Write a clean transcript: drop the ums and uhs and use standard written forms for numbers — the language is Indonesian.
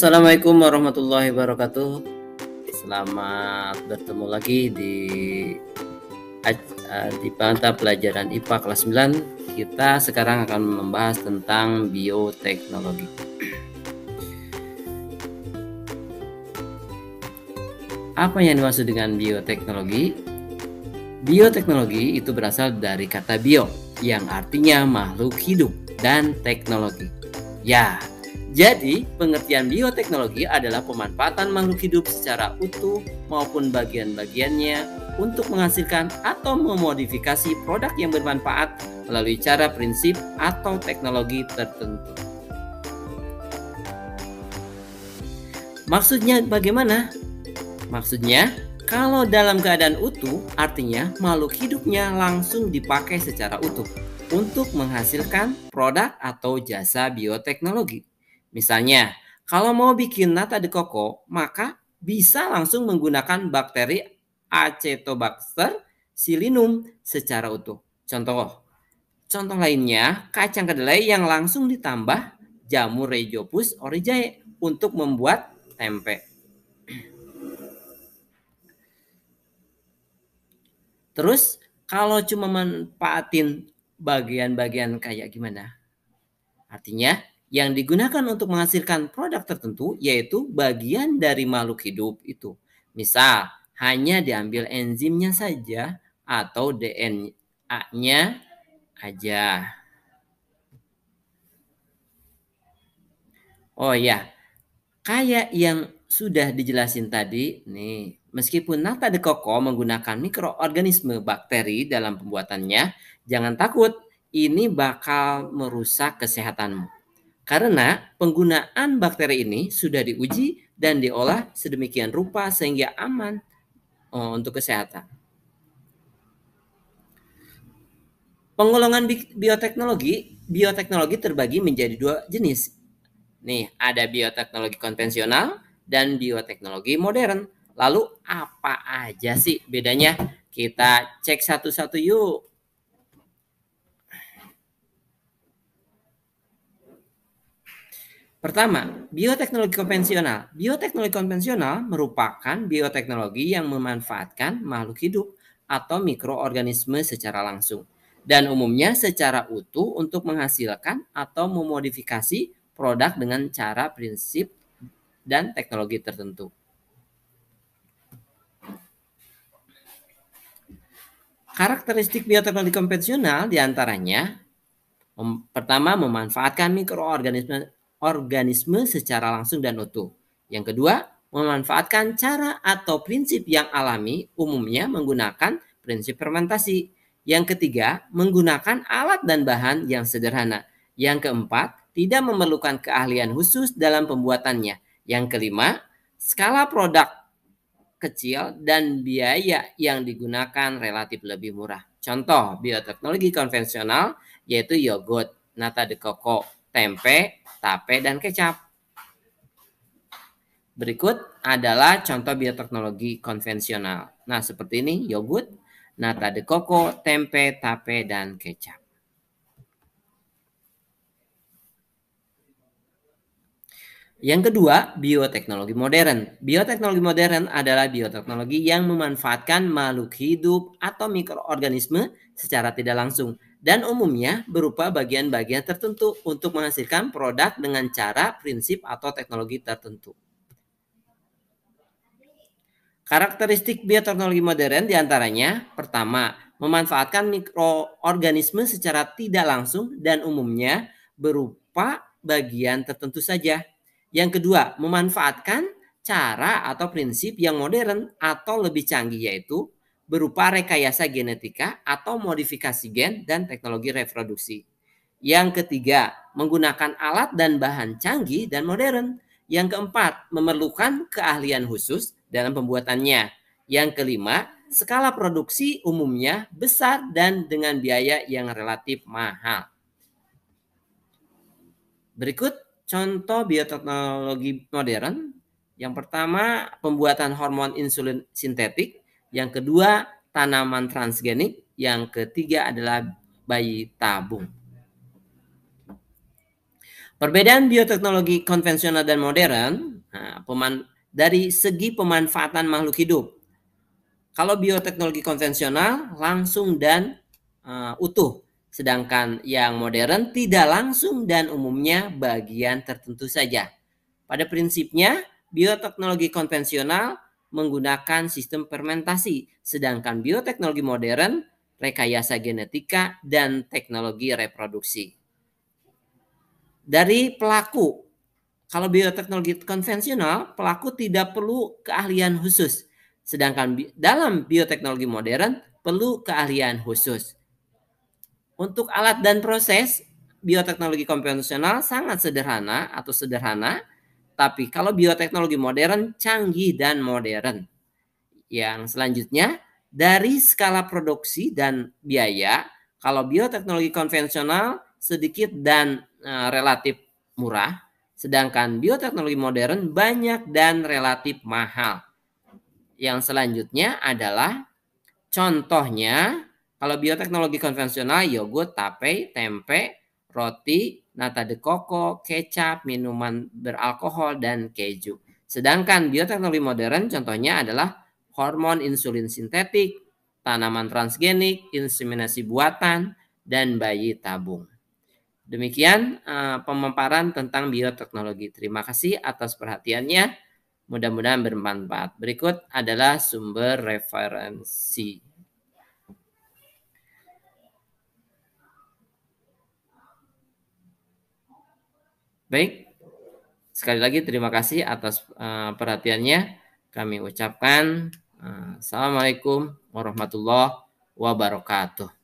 Assalamualaikum warahmatullahi wabarakatuh. Selamat bertemu lagi di mata pelajaran IPA kelas 9. Kita sekarang akan membahas tentang bioteknologi. Apa yang dimaksud dengan bioteknologi? Bioteknologi itu berasal dari kata bio yang artinya makhluk hidup dan teknologi. Ya, jadi pengertian bioteknologi adalah pemanfaatan makhluk hidup secara utuh maupun bagian-bagiannya untuk menghasilkan atau memodifikasi produk yang bermanfaat melalui cara prinsip atau teknologi tertentu. Maksudnya bagaimana? Maksudnya, kalau dalam keadaan utuh, artinya makhluk hidupnya langsung dipakai secara utuh untuk menghasilkan produk atau jasa bioteknologi. Misalnya, kalau mau bikin nata de coco, maka bisa langsung menggunakan bakteri Acetobacter pseudomonas secara utuh. Contoh lainnya, kacang kedelai yang langsung ditambah jamur Rhizopus oryzae untuk membuat tempe. Terus kalau cuma manfaatin bagian-bagian kayak gimana? Artinya yang digunakan untuk menghasilkan produk tertentu yaitu bagian dari makhluk hidup itu. Misal hanya diambil enzimnya saja atau DNA-nya aja. Oh ya, kayak yang sudah dijelasin tadi nih, meskipun nata de coco menggunakan mikroorganisme bakteri dalam pembuatannya, jangan takut, ini bakal merusak kesehatanmu. Karena penggunaan bakteri ini sudah diuji dan diolah sedemikian rupa sehingga aman untuk kesehatan. Penggolongan bioteknologi terbagi menjadi dua jenis. Nih, ada bioteknologi konvensional dan bioteknologi modern. Lalu apa aja sih bedanya? Kita cek satu-satu yuk. Pertama, bioteknologi konvensional. Bioteknologi konvensional merupakan bioteknologi yang memanfaatkan makhluk hidup atau mikroorganisme secara langsung dan umumnya secara utuh untuk menghasilkan atau memodifikasi produk dengan cara prinsip dan teknologi tertentu. Karakteristik bioteknologi konvensional diantaranya pertama, memanfaatkan mikroorganisme secara langsung dan utuh. Yang kedua, memanfaatkan cara atau prinsip yang alami, umumnya menggunakan prinsip fermentasi. Yang ketiga, menggunakan alat dan bahan yang sederhana. Yang keempat, tidak memerlukan keahlian khusus dalam pembuatannya. Yang kelima, skala produk kecil dan biaya yang digunakan relatif lebih murah. Contoh bioteknologi konvensional yaitu yogurt, nata de coco, tempe, tape, dan kecap. Berikut adalah contoh bioteknologi konvensional. Nah, seperti ini yogurt, nata de coco, tempe, tape, dan kecap. Yang kedua, bioteknologi modern. Bioteknologi modern adalah bioteknologi yang memanfaatkan makhluk hidup atau mikroorganisme secara tidak langsung dan umumnya berupa bagian-bagian tertentu untuk menghasilkan produk dengan cara, prinsip, atau teknologi tertentu. Karakteristik bioteknologi modern diantaranya, pertama, memanfaatkan mikroorganisme secara tidak langsung dan umumnya berupa bagian tertentu saja. Yang kedua, memanfaatkan cara atau prinsip yang modern atau lebih canggih yaitu berupa rekayasa genetika atau modifikasi gen dan teknologi reproduksi. Yang ketiga, menggunakan alat dan bahan canggih dan modern. Yang keempat, memerlukan keahlian khusus dalam pembuatannya. Yang kelima, skala produksi umumnya besar dan dengan biaya yang relatif mahal. Berikut contoh bioteknologi modern. Yang pertama, pembuatan hormon insulin sintetik. Yang kedua, tanaman transgenik. Yang ketiga adalah bayi tabung. Perbedaan bioteknologi konvensional dan modern, dari segi pemanfaatan makhluk hidup. Kalau bioteknologi konvensional langsung dan utuh, sedangkan yang modern tidak langsung dan umumnya bagian tertentu saja. Pada prinsipnya, bioteknologi konvensional menggunakan sistem fermentasi, sedangkan bioteknologi modern rekayasa genetika dan teknologi reproduksi. Dari pelaku, kalau bioteknologi konvensional, pelaku tidak perlu keahlian khusus, sedangkan dalam bioteknologi modern perlu keahlian khusus. Untuk alat dan proses, bioteknologi konvensional sangat sederhana, tapi kalau bioteknologi modern canggih dan modern. Yang selanjutnya, dari skala produksi dan biaya, kalau bioteknologi konvensional sedikit dan relatif murah, sedangkan bioteknologi modern banyak dan relatif mahal. Yang selanjutnya adalah contohnya, kalau bioteknologi konvensional yogurt, tape, tempe, roti, nata de coco, kecap, minuman beralkohol, dan keju. Sedangkan bioteknologi modern contohnya adalah hormon insulin sintetik, tanaman transgenik, inseminasi buatan, dan bayi tabung. Demikian pemaparan tentang bioteknologi. Terima kasih atas perhatiannya. Mudah-mudahan bermanfaat. Berikut adalah sumber referensi. Baik, sekali lagi terima kasih atas perhatiannya. Kami ucapkan Assalamualaikum warahmatullahi wabarakatuh.